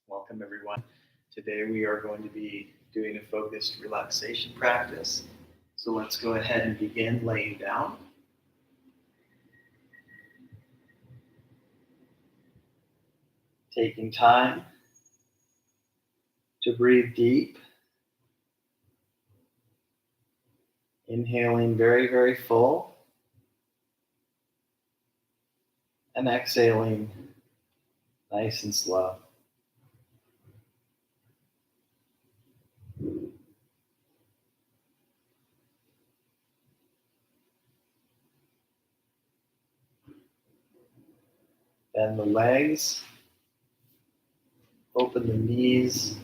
Welcome everyone. Today we are going to be doing a focused relaxation practice. So let's go ahead and begin laying down. Taking time to breathe deep. Inhaling very, very full. And exhaling nice and slow. Bend the legs. Open the knees.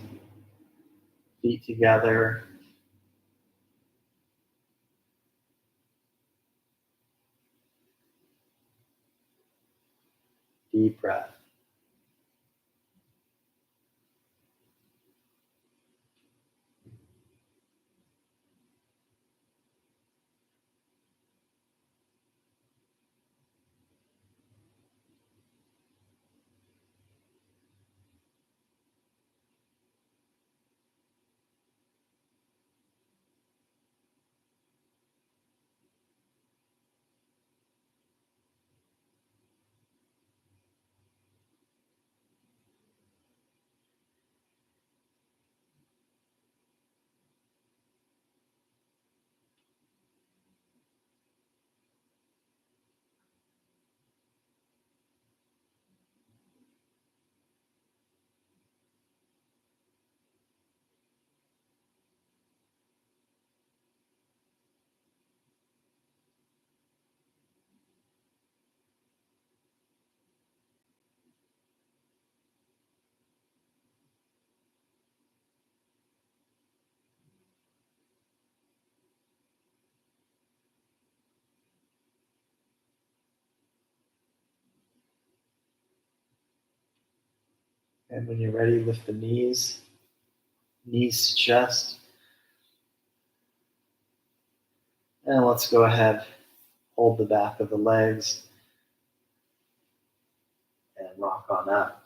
Feet together. Deep breath. And when you're ready, lift the knees to chest. And let's go ahead, hold the back of the legs and rock on up.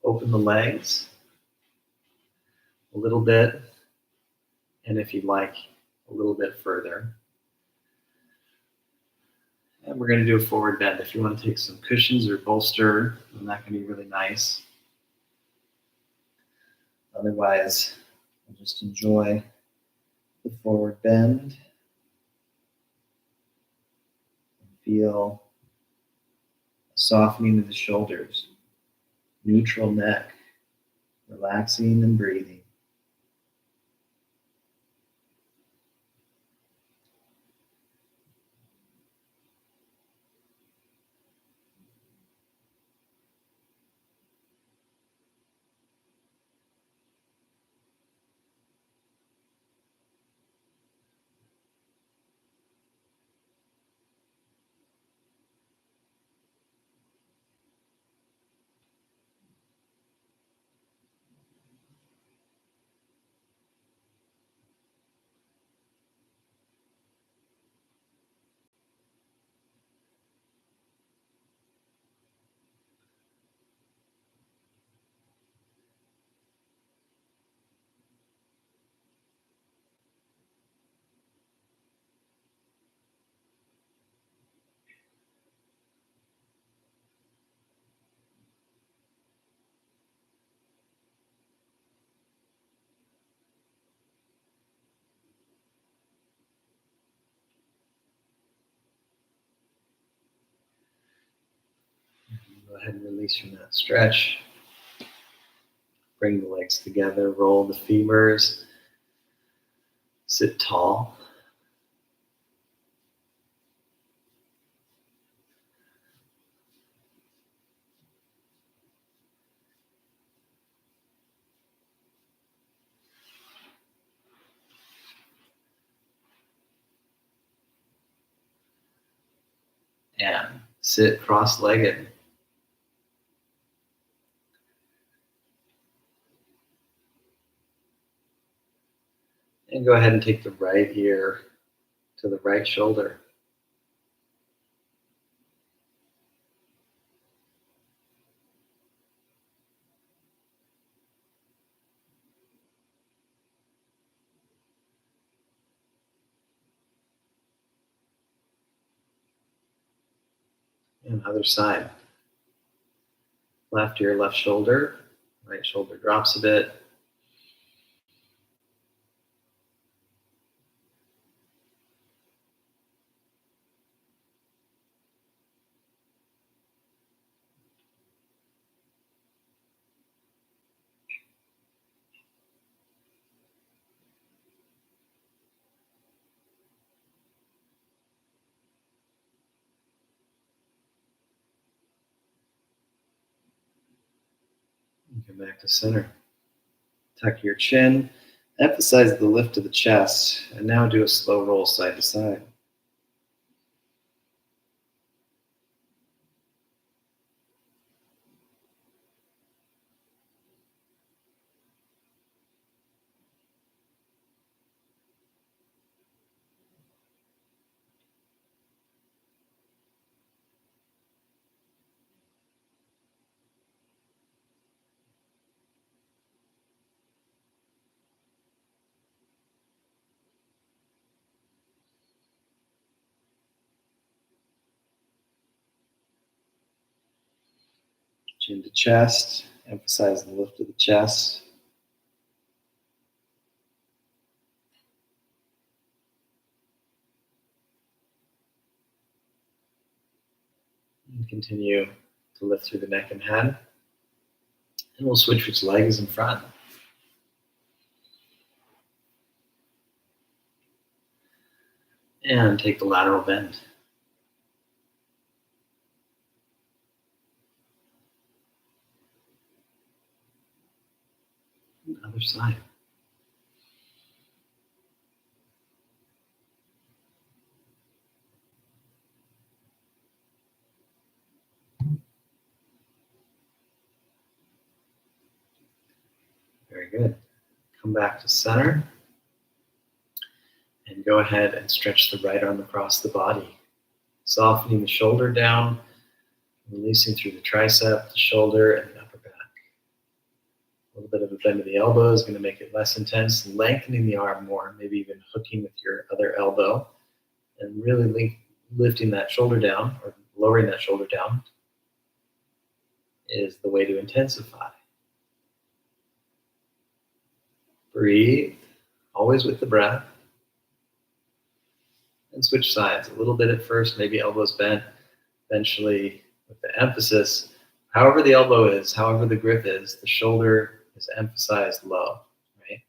Open the legs a little bit, and if you'd like, a little bit further. And we're going to do a forward bend. If you want to take some cushions or bolster, then that can be really nice. Otherwise, we'll just enjoy the forward bend. Feel a softening of the shoulders, neutral neck, relaxing and breathing. Go ahead and release from that stretch. Bring the legs together, roll the femurs, sit tall. And sit cross-legged. And go ahead and take the right ear to the right shoulder. And other side. Left ear, left shoulder. Right shoulder drops a bit. And come back to center. Tuck your chin. Emphasize the lift of the chest. And now do a slow roll side to side. Chin to chest. Emphasize the lift of the chest. And continue to lift through the neck and head. And we'll switch which leg is in front. And take the lateral bend. Other side. Very good. Come back to center. And go ahead and stretch the right arm across the body. Softening the shoulder down, releasing through the tricep, the shoulder, and the upper back. A little bit of a bend of the elbow is going to make it less intense, lengthening the arm more, maybe even hooking with your other elbow, and really lifting that shoulder down, or lowering that shoulder down, is the way to intensify. Breathe, always with the breath. And switch sides. A little bit at first, maybe elbows bent. Eventually, with the emphasis, however the elbow is, however the grip is, the shoulder is emphasized low, right?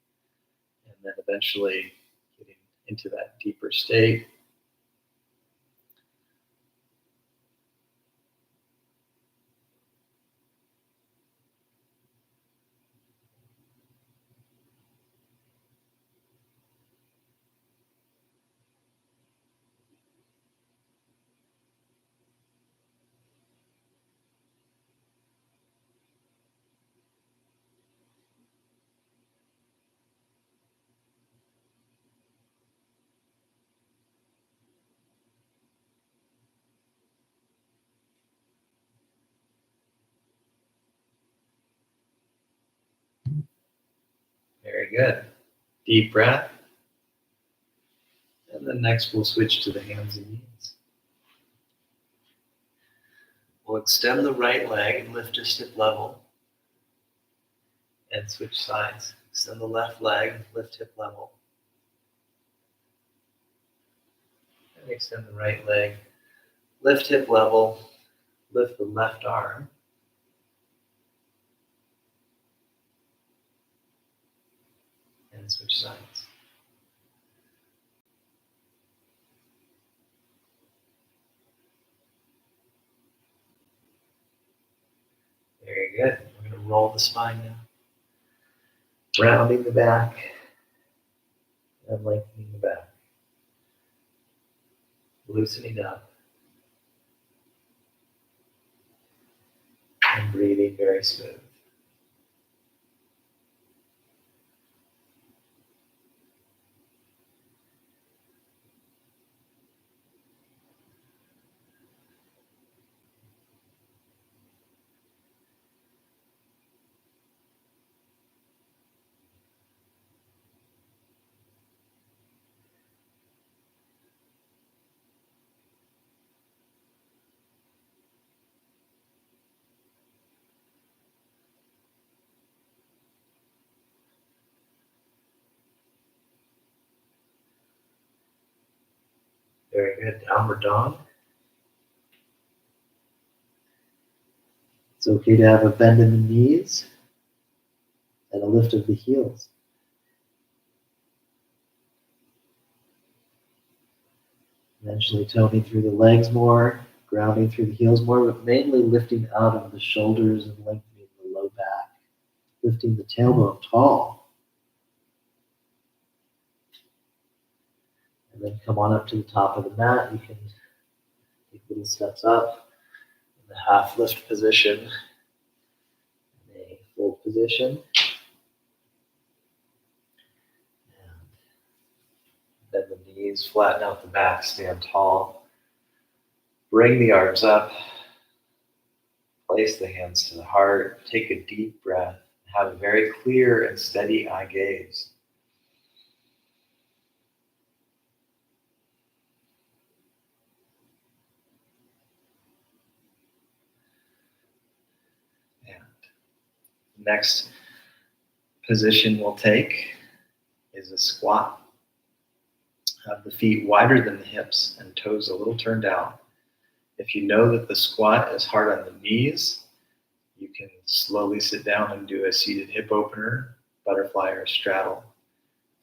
And then eventually getting into that deeper state. Very good. Deep breath. And then next we'll switch to the hands and knees. We'll extend the right leg and lift just hip level. And switch sides. Extend the left leg, lift hip level. And extend the right leg, lift hip level, lift the left arm. And switch sides. Very good. We're going to roll the spine now. Rounding the back and lengthening the back. Loosening up. And breathing very smooth. Very good. Downward dog. It's okay to have a bend in the knees and a lift of the heels. Eventually toning through the legs more, grounding through the heels more, but mainly lifting out of the shoulders and lengthening the low back, lifting the tailbone tall. And then come on up to the top of the mat. You can take little steps up in the half lift position, in a fold position. Bend the knees, flatten out the back, stand tall. Bring the arms up. Place the hands to the heart. Take a deep breath. Have a very clear and steady eye gaze. And the next position we'll take is a squat. Have the feet wider than the hips and toes a little turned out. If you know that the squat is hard on the knees, you can slowly sit down and do a seated hip opener, butterfly or straddle.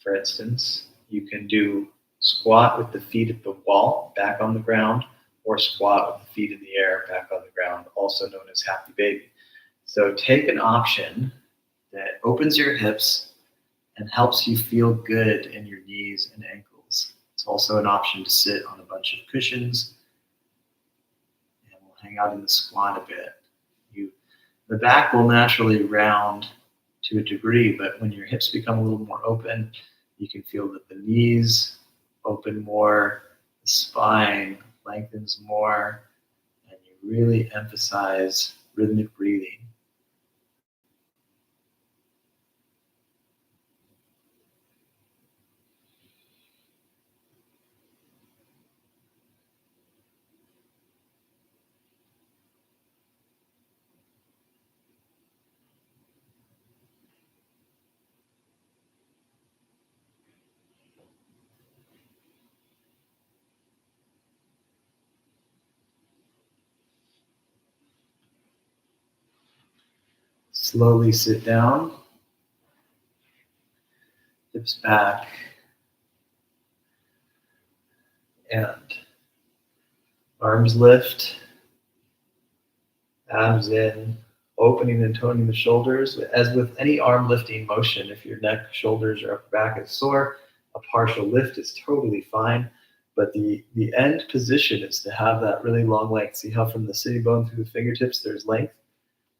For instance, you can do squat with the feet at the wall, back on the ground, or squat with the feet in the air, back on the ground, also known as happy baby. So take an option that opens your hips and helps you feel good in your knees and ankles. It's also an option to sit on a bunch of cushions, and we'll hang out in the squat a bit. The back will naturally round to a degree, but when your hips become a little more open, you can feel that the knees open more, the spine lengthens more, and you really emphasize rhythmic breathing. Slowly sit down, hips back, and arms lift, abs in, opening and toning the shoulders. As with any arm lifting motion, if your neck, shoulders, or upper back is sore, a partial lift is totally fine. But the end position is to have that really long length. See how from the sitting bone through the fingertips there's length?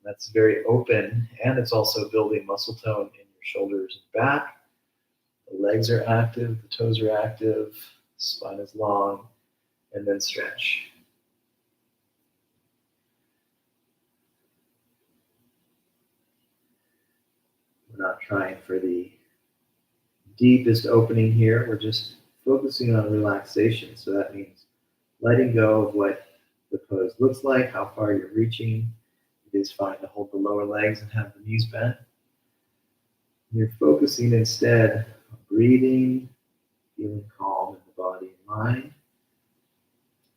That's very open, and it's also building muscle tone in your shoulders and back. The legs are active, the toes are active, the spine is long, and then stretch. We're not trying for the deepest opening here. We're just focusing on relaxation. So that means letting go of what the pose looks like, how far you're reaching. It is fine to hold the lower legs and have the knees bent. You're focusing instead on breathing, feeling calm in the body and mind.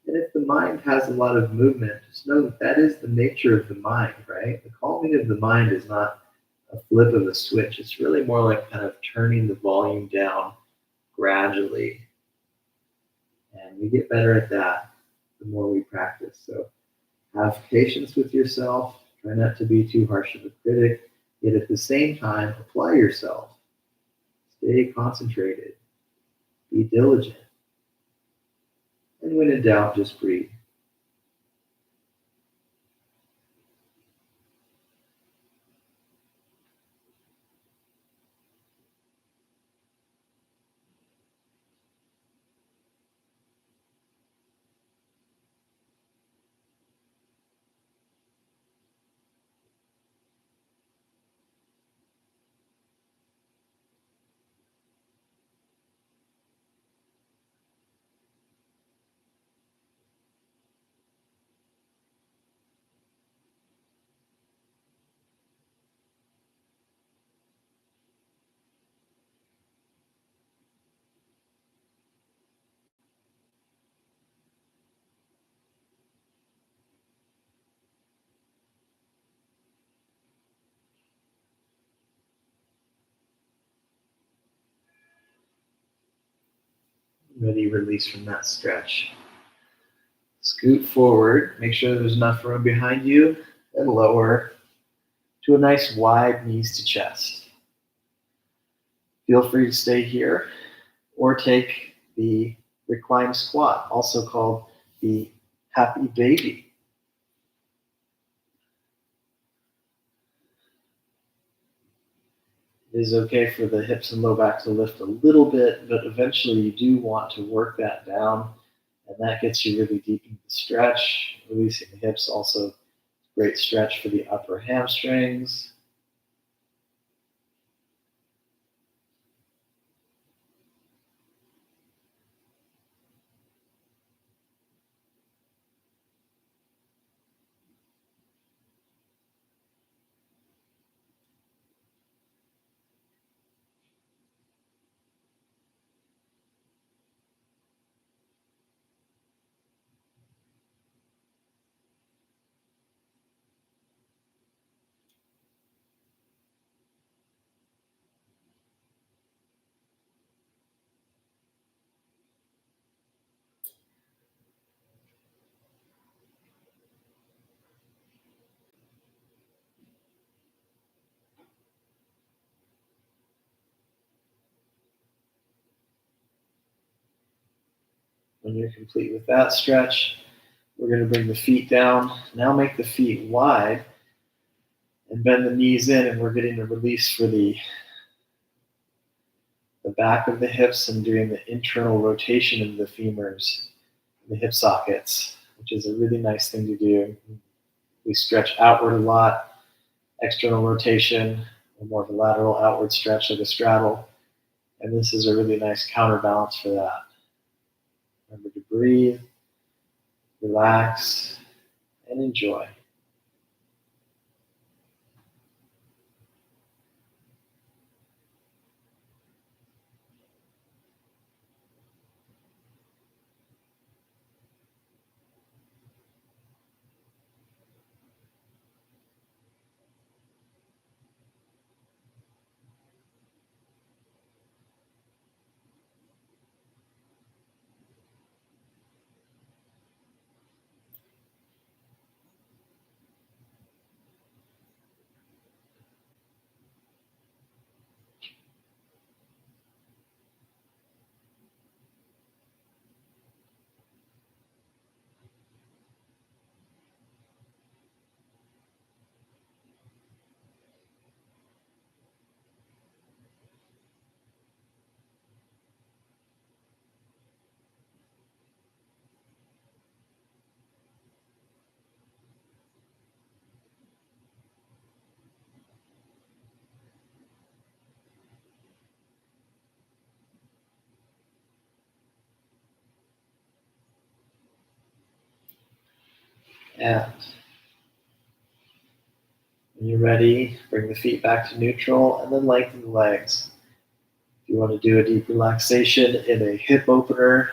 And if the mind has a lot of movement, just know that that is the nature of the mind, right? The calming of the mind is not a flip of a switch. It's really more like kind of turning the volume down gradually. And we get better at that the more we practice. So have patience with yourself. Try not to be too harsh of a critic. Yet at the same time, apply yourself. Stay concentrated. Be diligent. And when in doubt, just breathe. Ready, release from that stretch. Scoot forward, make sure there's enough room behind you, and lower to a nice wide knees to chest. Feel free to stay here or take the reclined squat, also called the happy baby. It is okay for the hips and low back to lift a little bit, but eventually you do want to work that down, and that gets you really deep into the stretch. Releasing the hips, also great stretch for the upper hamstrings. When you're complete with that stretch, we're going to bring the feet down. Now make the feet wide and bend the knees in, and we're getting a release for the back of the hips and doing the internal rotation of the femurs, the hip sockets, which is a really nice thing to do. We stretch outward a lot, external rotation, or more of a lateral outward stretch like a straddle. And this is a really nice counterbalance for that. Remember to breathe, relax, and enjoy. And when you're ready, bring the feet back to neutral and then lengthen the legs. If you want to do a deep relaxation in a hip opener,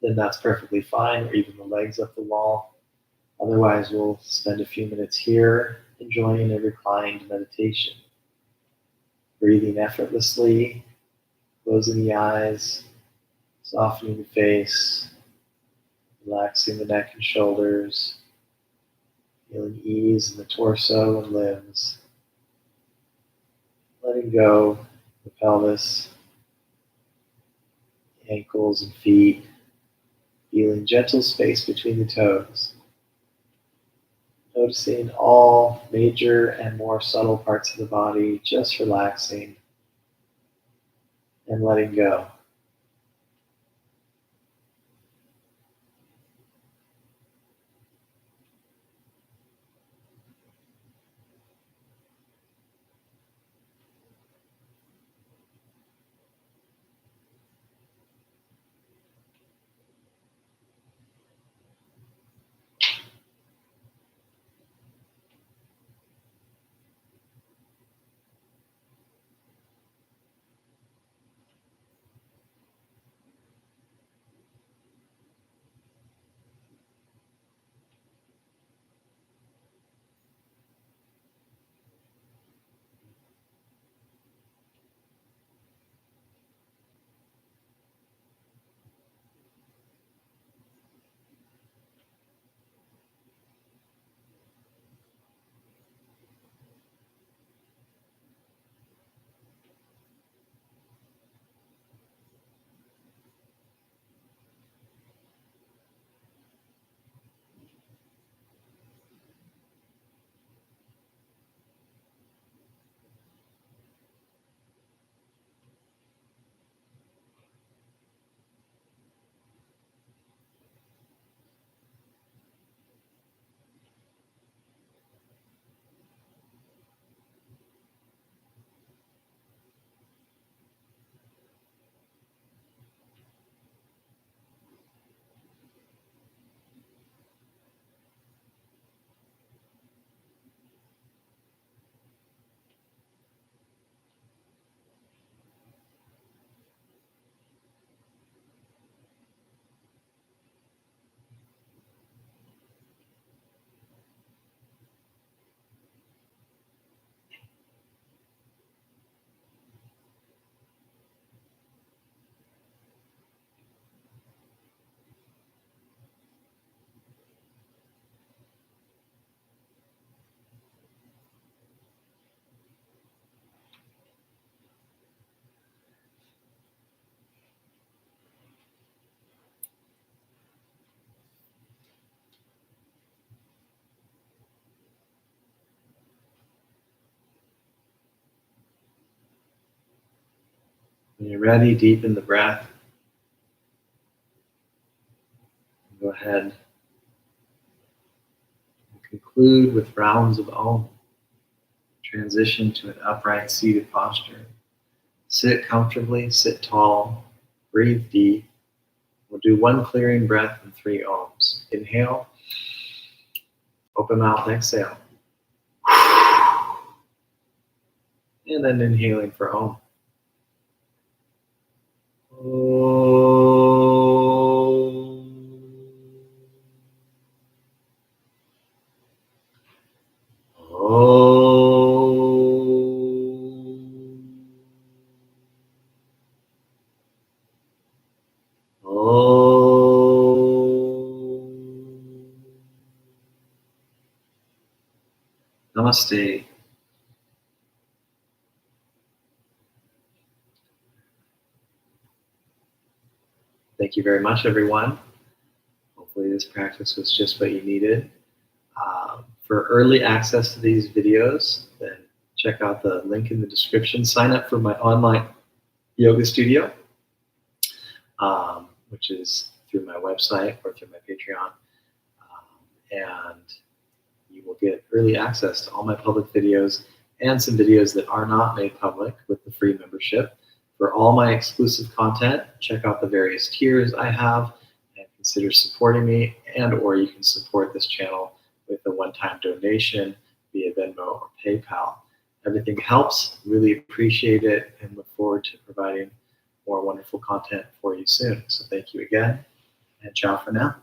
then that's perfectly fine, or even the legs up the wall. Otherwise, we'll spend a few minutes here enjoying a reclined meditation. Breathing effortlessly, closing the eyes, softening the face, relaxing the neck and shoulders, feeling ease in the torso and limbs, letting go the pelvis, ankles and feet, feeling gentle space between the toes. Noticing all major and more subtle parts of the body, just relaxing and letting go. When you're ready, deepen the breath. Go ahead and conclude with rounds of Om. Transition to an upright seated posture. Sit comfortably, sit tall, breathe deep. We'll do 1 clearing breath and 3 Oms. Inhale, open mouth, exhale. And then inhaling for Om. Namaste. Thank you very much, everyone. Hopefully this practice was just what you needed. For early access to these videos, then check out the link in the description. Sign up for my online yoga studio, which is through my website or through my Patreon. And you will get early access to all my public videos and some videos that are not made public with the free membership. For all my exclusive content, check out the various tiers I have and consider supporting me, and or you can support this channel with a one-time donation via Venmo or PayPal. Everything helps, really appreciate it, and look forward to providing more wonderful content for you soon. So thank you again, and ciao for now.